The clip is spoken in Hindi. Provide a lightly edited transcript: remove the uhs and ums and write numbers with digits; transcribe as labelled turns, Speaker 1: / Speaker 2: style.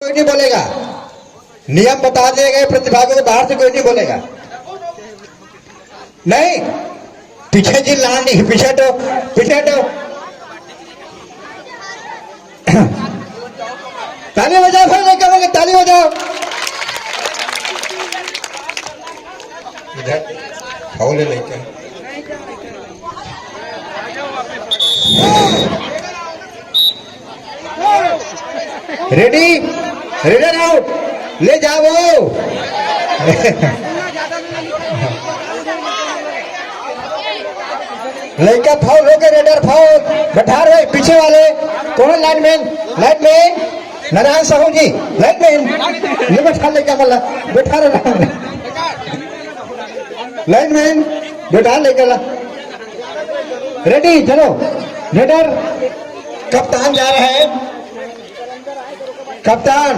Speaker 1: कोई नहीं बोलेगा। नियम बता दिए गए, प्रतिभागियों को बाहर से कोई नहीं बोलेगा। नहीं, पीछे जी लान नहीं, पीछे हटो, पीछे हटो। ताली बजाओ, फिर नहीं कहोगे, ताली बजाओ। इधर फाउल है लेके। रेडी, रेडर आउट, ले जाओ। लड़का फाउल हो गया, रेडर फाउल। बैठा रहे पीछे वाले कौन? लाइनमैन, लाइनमैन नारायण साहू जी, लाइनमैन ये बैठा लेगा, बोला बैठा रहा लाइनमैन, बैठा लेगा। रेडी, चलो। रेडर, कप्तान जा रहे हैं, कप्तान